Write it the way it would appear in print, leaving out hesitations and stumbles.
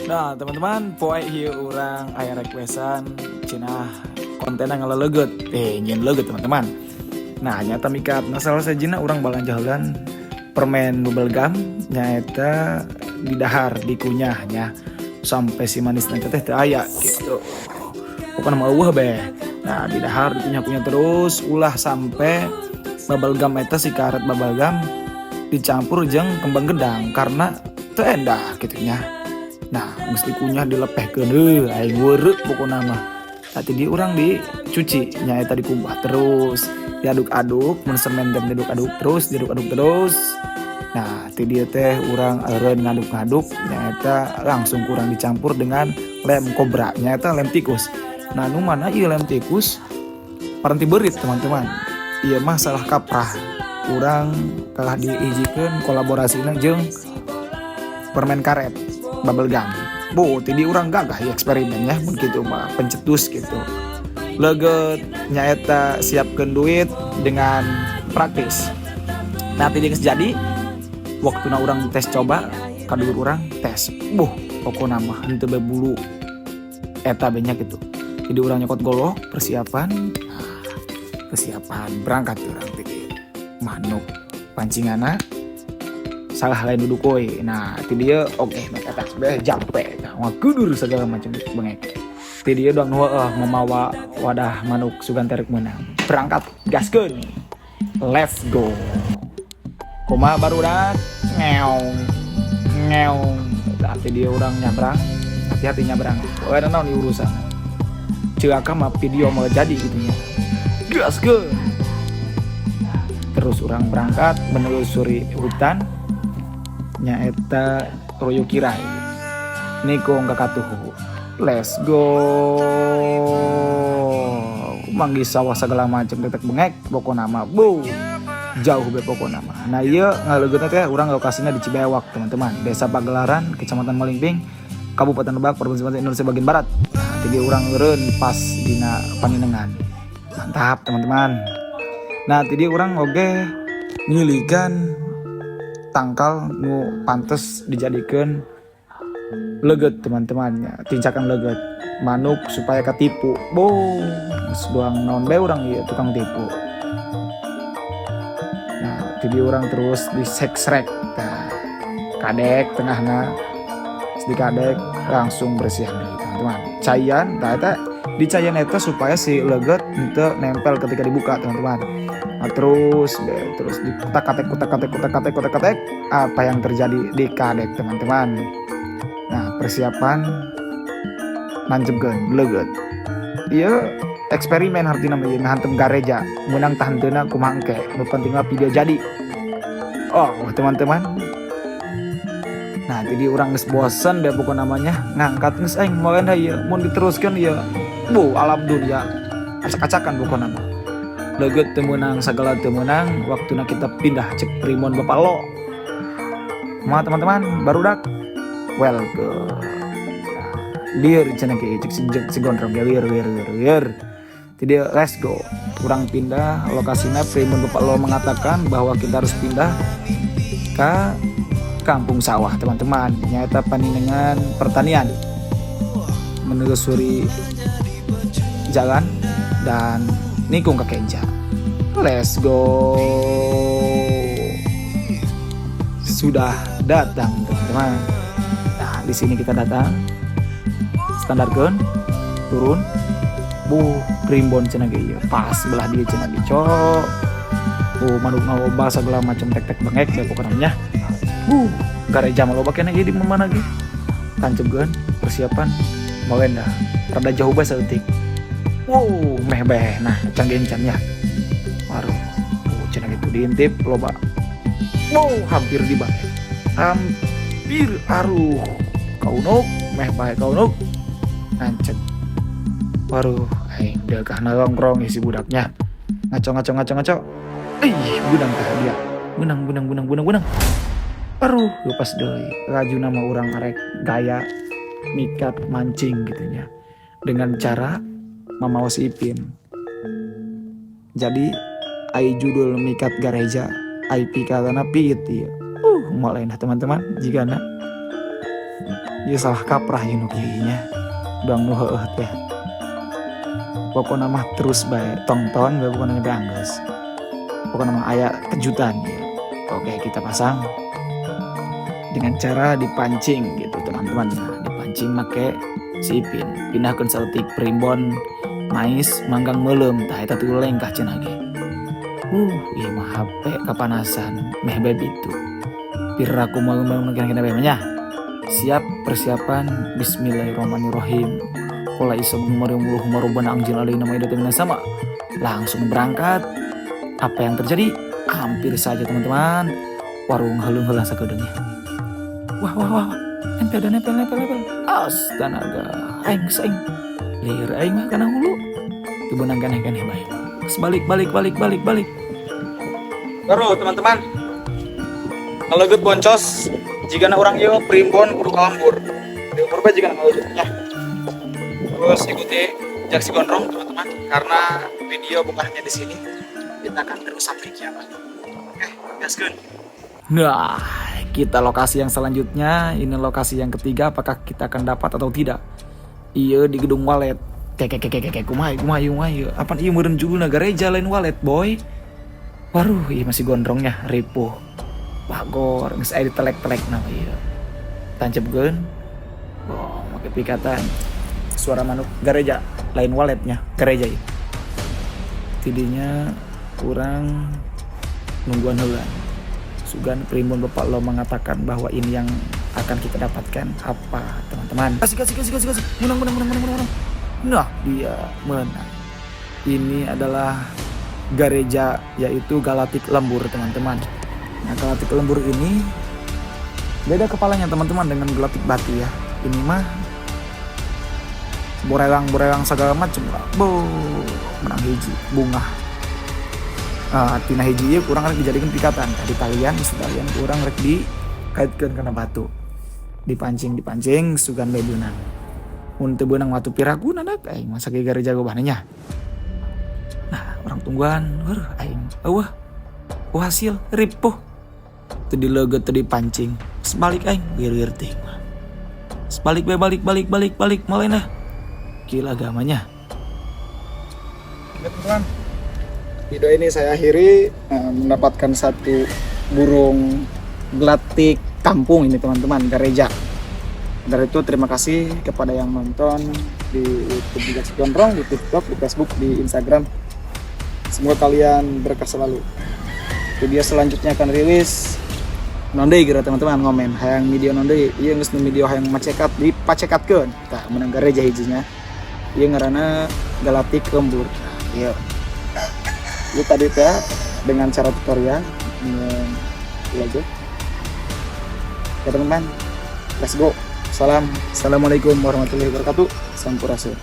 Nah teman-teman, poe hieu urang aya requestan cenah kontenna ngaleleget. Nyen leget teman-teman. Nah nyata mikat masalah sajina urang balanjalan permen bubble gum nyaeta di dahar dikunyahnya sampai si manis nanti teh teu aya gitu. Pokoknya mau eueuh beh. Nah di dahar dikunyah-kunyah terus ulah sampai bubble gum eta si karet bubble gum dicampur jeung kembang gedang karena teu endah gitu nya. Nah mesti kunyah dilepehkeun aing weureu pokona mah. Tadi di urang dicuci nyaeta dikumbah terus diaduk-aduk mun semen dan diaduk-aduk terus. Nah ti dieu teh urang eureun ngaduk-ngaduk nyaeta langsung kurang dicampur dengan lem kobra nyaeta lem tikus. Nah nu mana ieu lem tikus paranti beurit teman-teman. Ieu mah salah kaprah. Urang kalah diijikeun kolaborasina jeung permen karet bubble gum. Ti di urang gagah ya eksperimen ya mun kitu mah pencetus gitu. Leget nyaeta siapkeun duit dengan praktis. Nah ti geus jadi waktuna urang tes coba kadugur urang tes. Pokona mah henteu bebulu eta banyak gitu. Jadi urang nyokot golok persiapan berangkat urang ti manuk pancingana salah lain duduk koi. Nah ti dieu oke make atas beh jampe tah kudur segala macam bengek. Ti dieu dong memawa wadah manuk sugan terek meunang. Berangkat gaskeun. Let's go. Kumaha barudak ngeong. Tapi dia urang nyabrang, hati-hati nyabrang. Ada naon urusan. Ceuk mah video mau jadi gitu nya. Gaskeun. Terus orang berangkat menelusuri hutan nyaeta Royo Kirai. Niko kakatuhu. Let's go. Manggi sawah segala macam tetek bengek pokona mah. Jauh be pokona mah. Nah ieu ngalegeutna teh urang lokasinya di Cibewak teman-teman. Desa Pagelaran, Kecamatan Malingping, Kabupaten Lebak, Provinsi Indonesia bagian barat. Nah, jadi urang eureun pas dina Paninengan. Mantap teman-teman. Nah tadi orang oge ngiligan tangkal nu pantes dijadikan leget teman-temannya, tincakan leget manuk supaya katipu. Doang naon bae urang ieu tukang tipu. Nah jadi orang terus disek-srek nah, kadek tengahna di kadek langsung bersihan deui teman-teman. Cayan tah eta di cayan eta supaya si leget henteu nempel ketika dibuka teman-teman. Nah, terus dikutak-katek apa yang terjadi di kadek teman-teman. Nah persiapan nancepkeun leget. Ieu eksperimen hartina mah ngahantem gareja menang tahanteuna kumaha engke nu penting mah video jadi. Teman-teman. Nah jadi urang geus bosen deh pokok namanya ngangkat geus aing moal ieu mun diteruskeun ieu. Alhamdulillah acak-acakan pokona mah. Leget temenang segala temenang waktuna kita pindah cek Primon Bapak Lo. Ma teman-teman barudak welcome. Lieur cenah ge cek si gondrong lieur. Jadi let's go. Urang pindah lokasinya Primon Bapak Lo mengatakan bahwa kita harus pindah ke kampung sawah teman-teman. Nyata Paninengan pertanian. Menelusuri jalan dan nikung ke Kenja. Let's go. Sudah datang teman-teman. Nah di sini kita datang. Standarkeun turun. Primbon cenah ge ieu. Pas belah dia cenah dicok. Manuk loba segala macam tek-tek bengek bae pokona nya. Gareja mah loba keneh ieu di mana ge. Tancepkeun persiapan molen dah. Rada jauh bae saeutik. Meh beh, nah canggencan ya. Waduh, cenah gitu diintip loba. Hampir di bawah. Hampir aruh. Kaunuk, meh bae kaunuk. Nancep. Waduh, aing degah nongkrong isi budaknya. Ngaco. Budang tah dia. Benang. Aruh, lepas deui. Rajuna mah urang arek gaya mikat mancing gitu nya. Dengan cara mamaos Ipin. Jadi ai judul mikat gareja IP katana piit ieu. Mulai dah teman-teman jigana Ieu salah kaprah ieu nu kieu nya. Dang nu heueuh teh. Pokokna mah terus bae tonton bae pokona nyampe anggeus. Pokokna mah aya kejutan ya. Oke, kita pasang dengan cara dipancing gitu teman-teman. Nah, dipancing make si Ipin pindahkeun saeutik primbon mais manggang meuleum tah eta teh lengkah cenah ge. Ieu mah HP kapanasan meh bae bitu. Piraku mau kena bae nya. Siap persiapan bismillahirrahmanirrahim. Qul isabumariumullah marubana anjil alaina maidatina sama. Langsung berangkat. Apa yang terjadi? Hampir saja teman-teman. Warung heulung-heulang sakedeungnya. Wah. Nempel. Astaga. Aing saing. Lieur aing mah kana hulu. Teu beunang keneh-keneh bae. Balik. Baru teman-teman. Ngaleget boncos. Jigana urang ieu primbon kudu kalambur. Diukur bae jigana ngaleget nya. Terus ikuti Jaksi Gondrong teman-teman karena video bukan hanya di sini. Kita akan terus sampai kiamat. Oke, gaskeun. Nah, kita lokasi yang selanjutnya, ini lokasi yang ketiga, apakah kita akan dapat atau tidak? Iya di gedung walet. Kumaha ieu. Apaan ieu meureun judulna gereja lain walet, boy. Waduh, iya masih gondrongnya ripuh. Bagor, geus aya ditelek-telekna ieu. Tancepkeun. Oh, make pikatan. Suara manuk gereja lain waletnya, gereja ieu. Tidinya kurang nungguan heulan. Sugan primbon Bapak lo mengatakan bahwa ini yang akan kita dapatkan apa teman-teman. Kasih. Menang. Nah, dia menang. Ini adalah gereja yaitu Galatik Lembur teman-teman. Nah, Galatik Lembur ini beda kepalanya teman-teman dengan Galatik Batu ya. Ini mah borelang segala macam lah. Menang hiji bunga. Tina hiji ieu kurang rek dijadikeun pikatan. Tadi talian kurang rek dikaitkeun kana batu. Dipancing sugan bae beunang. Mun teu beunang watu piraguna dak aing masa ge gereja gobahna nya. Nah, orang tungguan aing eueuh. Hasil ripuh. Teu dileugeut teu dipancing. Sebalik aing lieur teh mah. Sebalik bae balik malena. Gila agamanya. Teman-teman, video ini saya akhiri mendapatkan satu burung gelatik kampung ini teman-teman, gereja. Dari itu terima kasih kepada yang nonton di YouTube Jaksi Gondrong, di TikTok, di Facebook, di Instagram. Semoga kalian berkah selalu. Video selanjutnya akan rilis nondei kira teman-teman ngomen hayang video nondei ieu geus nu video hayang macekat dipacekatkeun tah menang gereja hijinya. Ieu ngaranna Galatik Lembur. Ieu tadi teh dengan cara tutorial belajar. Ya teman-teman, let's go. Assalamualaikum warahmatullahi wabarakatuh. Sampurasun.